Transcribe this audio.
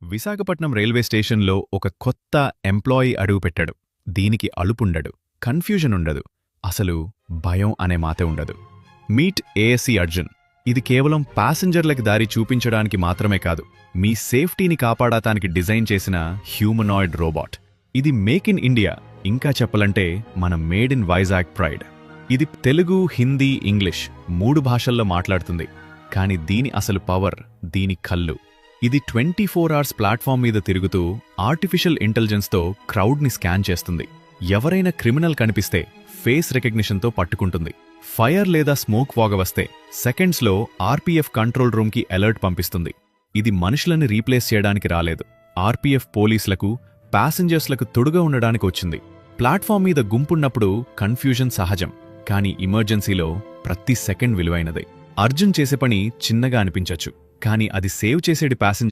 Visakhapatnam railway స్టేషన్లో ఒక కొత్త ఎంప్లాయీ అడుగుపెట్టాడు. దీనికి అలుపుండడు, కన్ఫ్యూజన్ ఉండదు, అసలు భయం అనే మాటే ఉండదు. Meet ASC Arjun. ఇది కేవలం ప్యాసింజర్లకి దారి చూపించడానికి మాత్రమే కాదు, మీ సేఫ్టీని కాపాడటానికి డిజైన్ చేసిన హ్యూమనాయిడ్ రోబోట్. ఇది మేక్ ఇన్ ఇండియా, ఇంకా చెప్పాలంటే మన మేడ్ ఇన్ వైజాగ్ ప్రైడ్. ఇది తెలుగు, హిందీ, ఇంగ్లీష్ 3 భాషల్లో మాట్లాడుతుంది. కాని దీని అసలు పవర్, దీని కళ్ళు. ఇది 24 అవర్స్ ప్లాట్ఫామ్ మీద తిరుగుతూ ఆర్టిఫిషియల్ ఇంటెలిజెన్స్తో క్రౌడ్ని స్కాన్ చేస్తుంది. ఎవరైనా క్రిమినల్ కనిపిస్తే ఫేస్ రికగ్నిషన్తో పట్టుకుంటుంది. ఫైర్ లేదా స్మోక్ వాగ వస్తే సెకండ్స్లో ఆర్పీఎఫ్ కంట్రోల్ రూమ్కి అలర్ట్ పంపిస్తుంది. ఇది మనుషులని రీప్లేస్ చేయడానికి రాలేదు, ఆర్పీఎఫ్ పోలీసులకు, ప్యాసింజర్స్లకు తొడుగా ఉండడానికి వచ్చింది. ప్లాట్ఫామ్ మీద గుంపున్నప్పుడు కన్ఫ్యూజన్ సహజం, కానీ ఎమర్జెన్సీలో ప్రతి సెకండ్ విలువైనదే. అర్జున్ చేసే పని చిన్నగా అనిపించచ్చు, కానీ అది సేవ్ చేసేది ప్యాసింజర్.